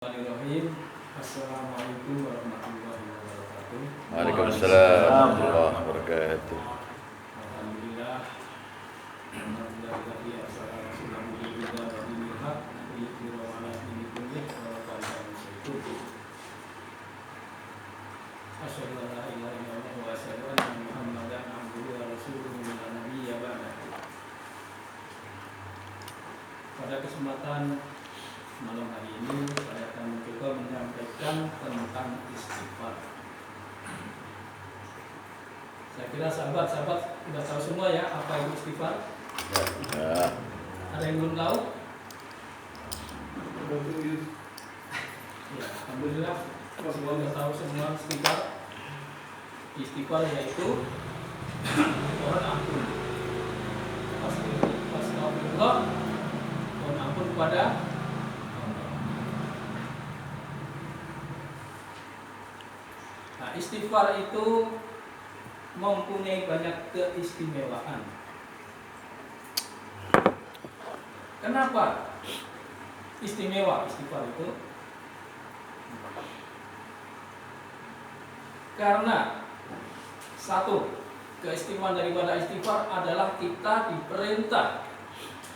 Bismillahirrahmanirrahim. Assalamualaikum warahmatullahi wabarakatuh. Waalaikumsalam warahmatullahi wabarakatuh. Alhamdulillah. Alhamdulillah kita asal sudah kita dilihat di mana ini boleh pada itu. Asyhadu an la ilaha illallah wa asyhadu anna Muhammadan abduhu wa rasuluhu la nabiyya ba'dahu. Pada kesempatan malam hari ini saya akan mencoba menyampaikan tentang istighfar. Saya kira sahabat-sahabat sudah tahu semua ya apa itu istighfar. Ya. Ada yang belum tahu? Ya, alhamdulillah semua sudah tahu semua istighfar. Istighfar yaitu mohon ampun. Astagfirullah, mohon ampun kepada Nah, istighfar itu mempunyai banyak keistimewaan. Kenapa istimewa istighfar itu? Karena satu, keistimewaan daripada istighfar adalah kita diperintah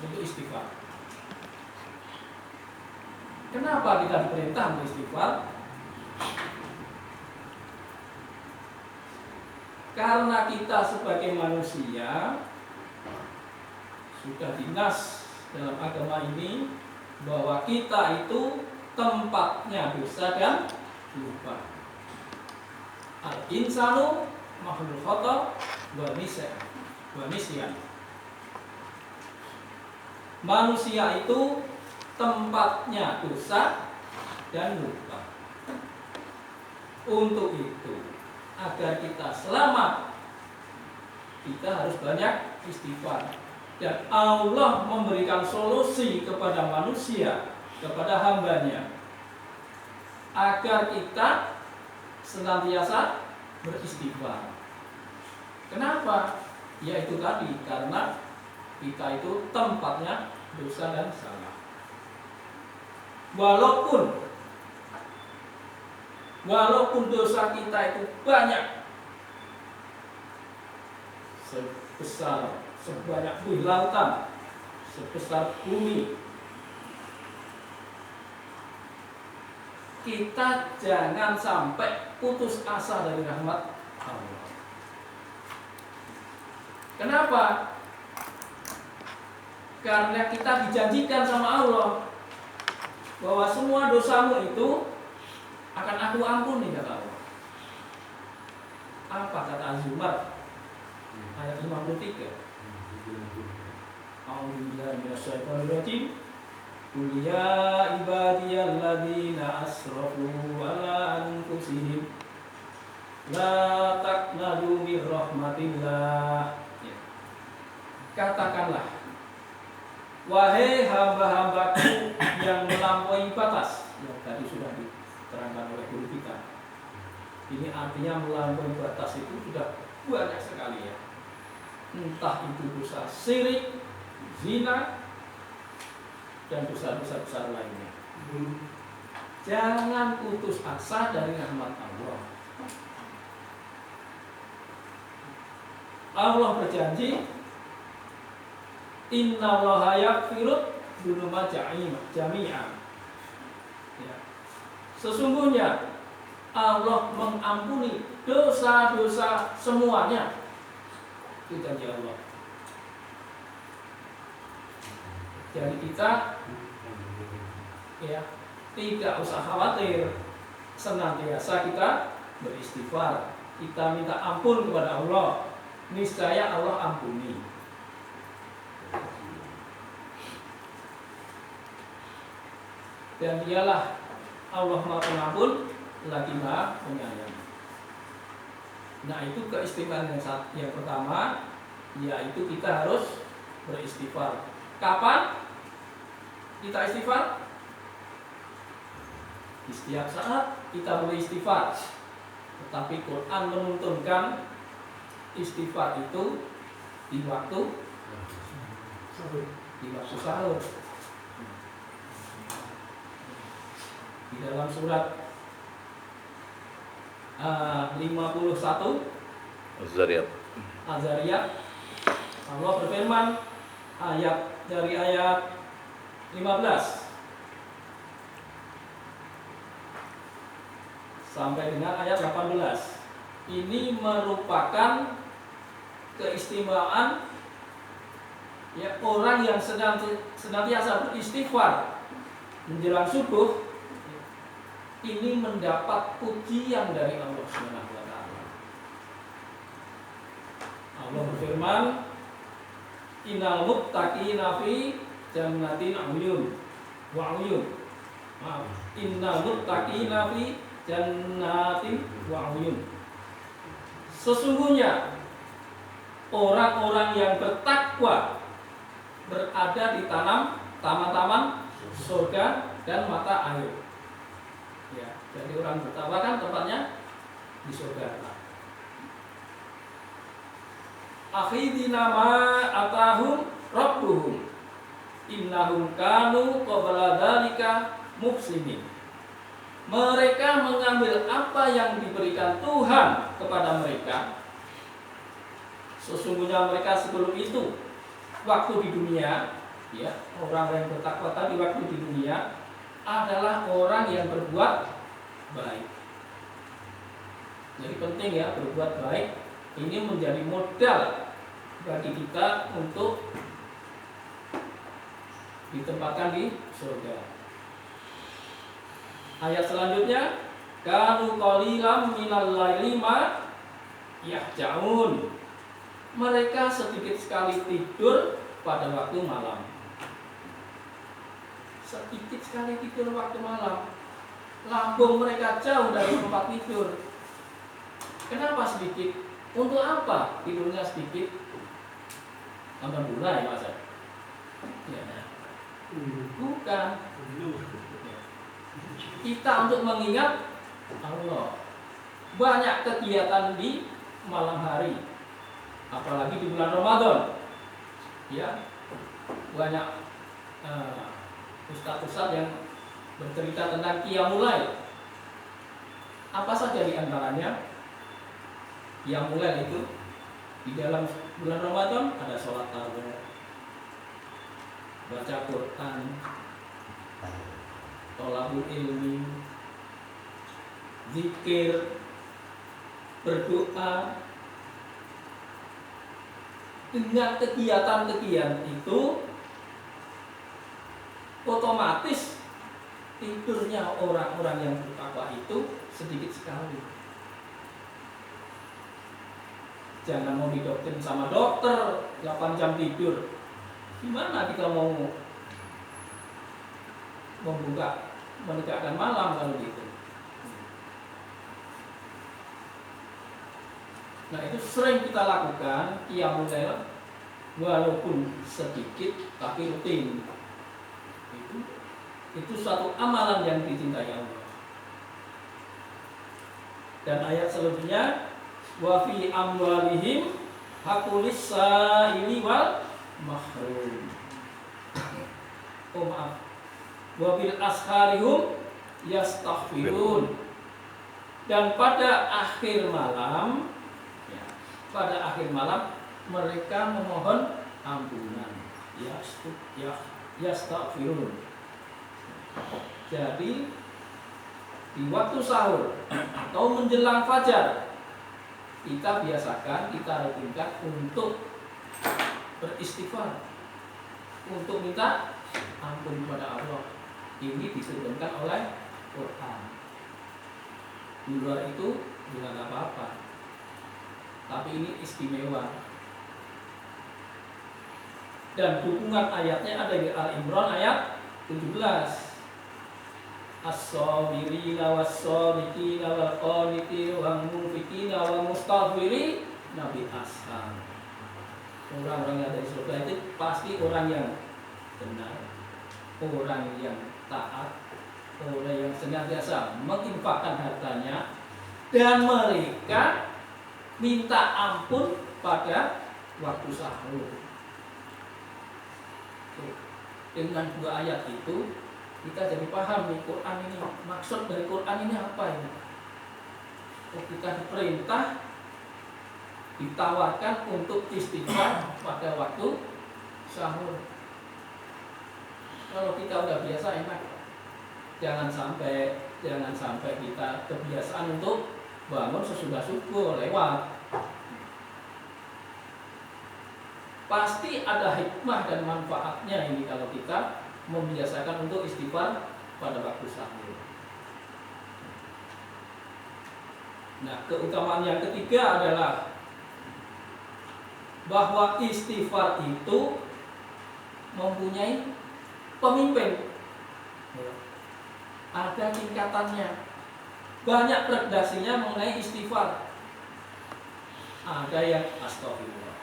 untuk istighfar. Kenapa kita diperintah untuk istighfar? Karena kita sebagai manusia sudah dinas dalam agama ini bahwa kita itu tempatnya dosa dan lupa. Al-insanu makhluk khata wa nisyan. Manusia itu tempatnya dosa dan lupa. Untuk itu, agar kita selamat, kita harus banyak istighfar. Dan Allah memberikan solusi kepada manusia, kepada hambanya, agar kita senantiasa beristighfar. Kenapa? Ya itu tadi, karena kita itu tempatnya dosa dan salah. Walaupun dosa kita itu banyak, sebanyak lautan, sebesar bumi, kita jangan sampai putus asa dari rahmat Allah. Kenapa? Karena kita dijanjikan sama Allah bahwa semua dosamu itu akan aku ampuni, kata Allah. Apa kata Az-Zumar ayat 53? A'udzubillahi minasyaitonir rajim. Qul ya ibadiyalladzina asrafu ala anfusihim la taqnatu mir rahmatillah. Katakanlah, wahai hamba-hambaku yang melampaui batas, yang tadi sudah diterangkan oleh guru kita. Ini artinya melampaui batas itu sudah banyak sekali ya. Entah itu dosa syirik, zina, dan dosa-dosa besar lainnya. Jangan putus asa dari rahmat Allah. Allah berjanji, innallaha yaghfiru dzunuba jami'an. Ya. Sesungguhnya Allah mengampuni dosa-dosa semuanya. Itu janji Allah. Jadi kita ya tidak usah khawatir, senantiasa kita beristighfar, kita minta ampun kepada Allah, niscaya Allah ampuni. Dan dialah Allah Maha Pengampun lagi Maha Penyayang. Nah, itu keistimewaan yang pertama, yaitu kita harus beristighfar. Kapan kita istighfar? Di setiap saat kita boleh istighfar. Tetapi Quran menuntunkan istighfar itu di waktu sahur. Di dalam surat 51 Az-Zariyat. Az-Zariyat, Allah berfirman dari ayat 15 sampai dengan ayat 18. Ini merupakan keistimewaan ya orang yang senantiasa beristighfar menjelang subuh, ini mendapat pujian dari Allah Subhanahu wa taala. Allah berfirman, innal muttaqina fi jannatin uyun wa uyun. Maaf, innal muttaqina fi jannatin wa uyun. Sesungguhnya orang-orang yang bertakwa berada di taman-taman surga dan mata air. Ya, jadi orang bertakwa kan tempatnya di surga. Akhidina ma atahum rabbuhum innahum kanu qabla dzalika muhsinin. Mereka mengambil apa yang diberikan Tuhan kepada mereka. Sesungguhnya mereka sebelum itu waktu di dunia, ya, orang yang bertakwa tadi waktu di dunia adalah orang yang berbuat baik. Jadi penting ya berbuat baik. Ini menjadi modal bagi kita untuk ditempatkan di surga. Ayat selanjutnya, kanu qalilam minal laili ma yahjaun. Mereka sedikit sekali tidur pada waktu malam. Sedikit sekali tidur waktu malam. Lambung mereka jauh dari tempat tidur. Kenapa sedikit? Untuk apa tidurnya sedikit? Nonton bola ya Mas? Ya. Bukan. Kita untuk mengingat Allah. Banyak kegiatan di malam hari, apalagi di bulan Ramadan. Ya, banyak ustaz-ustaz yang bercerita tentang qiyamul lail. Apa saja di antaranya? Qiyamul lail itu di dalam bulan Ramadan ada sholat tarawih, baca Quran, thalabul ilmi, zikir, berdoa. Dengan kegiatan-kegiatan itu otomatis tidurnya orang-orang yang bertakwa itu sedikit sekali. Jangan mau didoktrin sama dokter 8 jam tidur. Gimana kita mau menegakkan malam kalau gitu? Nah, itu sering kita lakukan qiyamul lail walaupun sedikit tapi rutin. Itu suatu amalan yang dicintai Allah. Dan ayat selanjutnya, wa fi amwalihim haqqul lis-sa'ili wal mahrum. Oh maaf. Wa bil asharihum yastaghfirun. Dan pada akhir malam, mereka memohon ampunan. Yastaghfirun. Jadi di waktu sahur atau menjelang fajar kita biasakan, kita rutinkan untuk beristighfar, untuk minta ampun kepada Allah. Ini diturunkan oleh Quran. Di luar itu bukan apa-apa, tapi ini istimewa. Dan dukungan ayatnya ada di Al-Imran ayat 17. As-sabirina was-sadiqina wal-qanitina wal-munfiqina wal-mustaghfirina bil ashar. Orang-orang yang ada di surga itu pasti orang yang benar, orang yang taat, orang yang senantiasa menginfakkan hartanya, dan mereka minta ampun pada waktu sahur. Dengan dua ayat itu kita jadi paham nih Quran ini, maksud dari Quran ini apa ini. Kita diperintah, ditawarkan untuk istighfar pada waktu sahur. Kalau kita udah biasa enak. Jangan sampai kita kebiasaan untuk bangun sesudah subuh lewat. Pasti ada hikmah dan manfaatnya ini kalau kita membiasakan untuk istighfar pada waktu sahur. Nah, keutamaan yang ketiga adalah bahwa istighfar itu mempunyai pemimpin. Ada tingkatannya. Banyak redaksinya mengenai istighfar. Ada yang astagfirullah,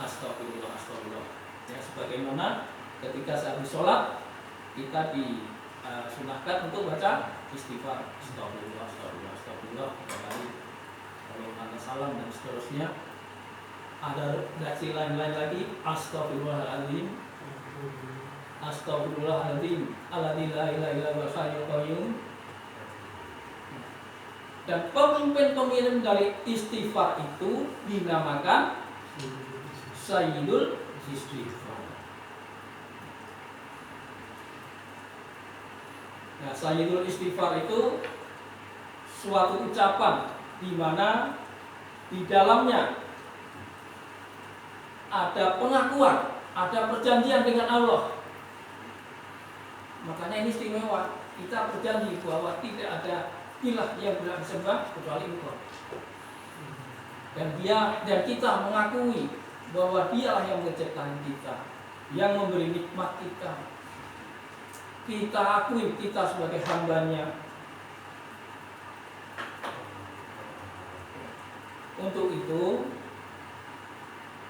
astagfirullah, astagfirullah. Ya, sebagaimana ketika saat sholat kita disunahkan untuk baca istighfar, astagfirullah, astagfirullah, astagfirullah, kalau ada salam dan seterusnya. Ada redaksi lain-lain lagi, astagfirullahaladzim, astagfirullahaladzim, alladzi la ilaha illa huwal hayyul qayyum. Dan pemimpin-pemimpin dari istighfar itu dinamakan Sayyidul Istighfar. Nah, Sayyidul Istighfar itu suatu ucapan di mana di dalamnya ada pengakuan, ada perjanjian dengan Allah. Makanya ini istimewa. Kita berjanji bahwa tidak ada ilah yang berhak disembah kecuali Engkau. Dan kita mengakui bahwa Dialah yang menciptakan kita, yang memberi nikmat kita. Kita akui kita sebagai hamba-Nya. Untuk itu,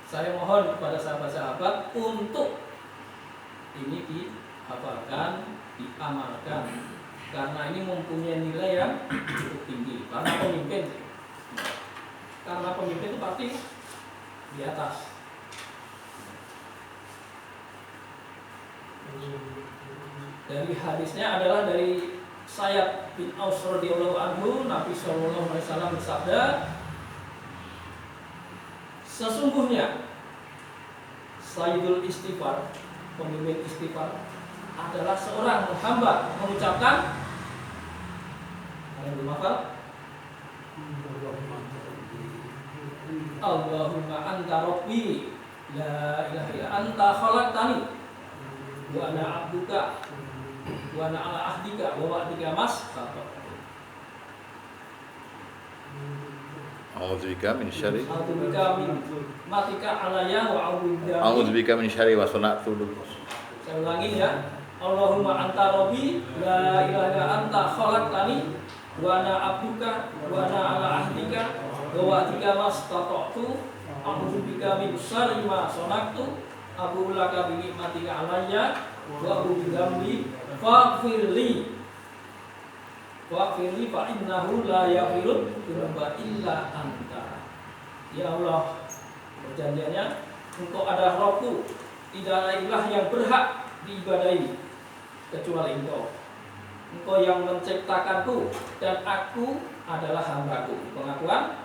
saya mohon kepada sahabat-sahabat untuk ini dihafalkan, diamalkan, karena ini mempunyai nilai yang cukup tinggi. Karena pemimpin itu pasti di atas. Dari hadisnya adalah dari Sayyid bin Aus radhiyallahu anhu, Nabi sallallahu alaihi wasallam bersabda, sesungguhnya Sayyidul Istighfar, pemimpin istighfar, adalah seorang hamba mengucapkan Allahumma anta rabbi la ilaha illa anta khalaqtani wa ana abduka wa ana ala ahdika wa wa'dika mastata'tu. A'udzubika min syarri matika alayya wa A'udzubika min syarri wa sana'tu. Saya ulangi ya. Allahumma anta rabbi la ilaha illa anta khalaqtani wa ana abduka wa ana ala ahdika wa wa'dika mastata'tu. A'udzubika min syarri ma sana'tu. Abu laka bi nikmatika alayya wa abu bi dzambi faghfirli fa innahu la yaghfiru dzunuba illa anta. Ya Allah, perjanjiannya Engkau adalah Rabbku, tidak ada ilah yang berhak diibadahi kecuali Engkau. Engkau yang menciptakanku dan aku adalah hambaku. Pengakuan,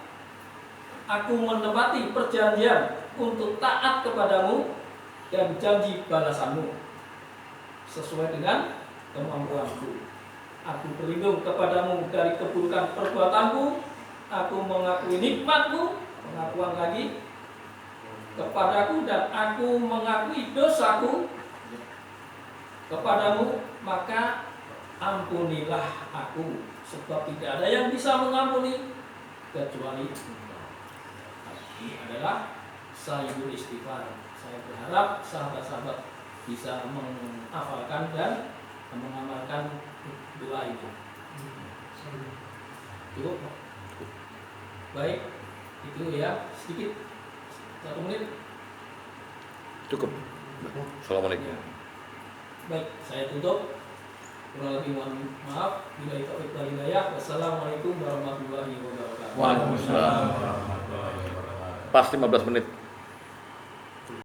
aku menepati perjanjian untuk taat kepadamu dan janji balasanmu sesuai dengan kemampuanku. Aku berlindung kepadamu dari keburukan perbuatanku. Aku mengakui nikmatmu, pengakuan lagi kepadaku, dan aku mengakui dosaku kepadamu, maka ampunilah aku, sebab tidak ada yang bisa mengampuni kecuali Engkau. Ini adalah Sayyidul Istighfar. Saya berharap sahabat-sahabat bisa menghafalkan dan mengamalkan doa itu. Cukup? Baik, itu ya sedikit, 1 menit. Cukup. Assalamualaikum. Baik, saya tutup. Kurang lebih mohon maaf. Bila itu hidayah. Wassalamualaikum warahmatullahi wabarakatuh. Waalaikumsalam. Pas 15 menit.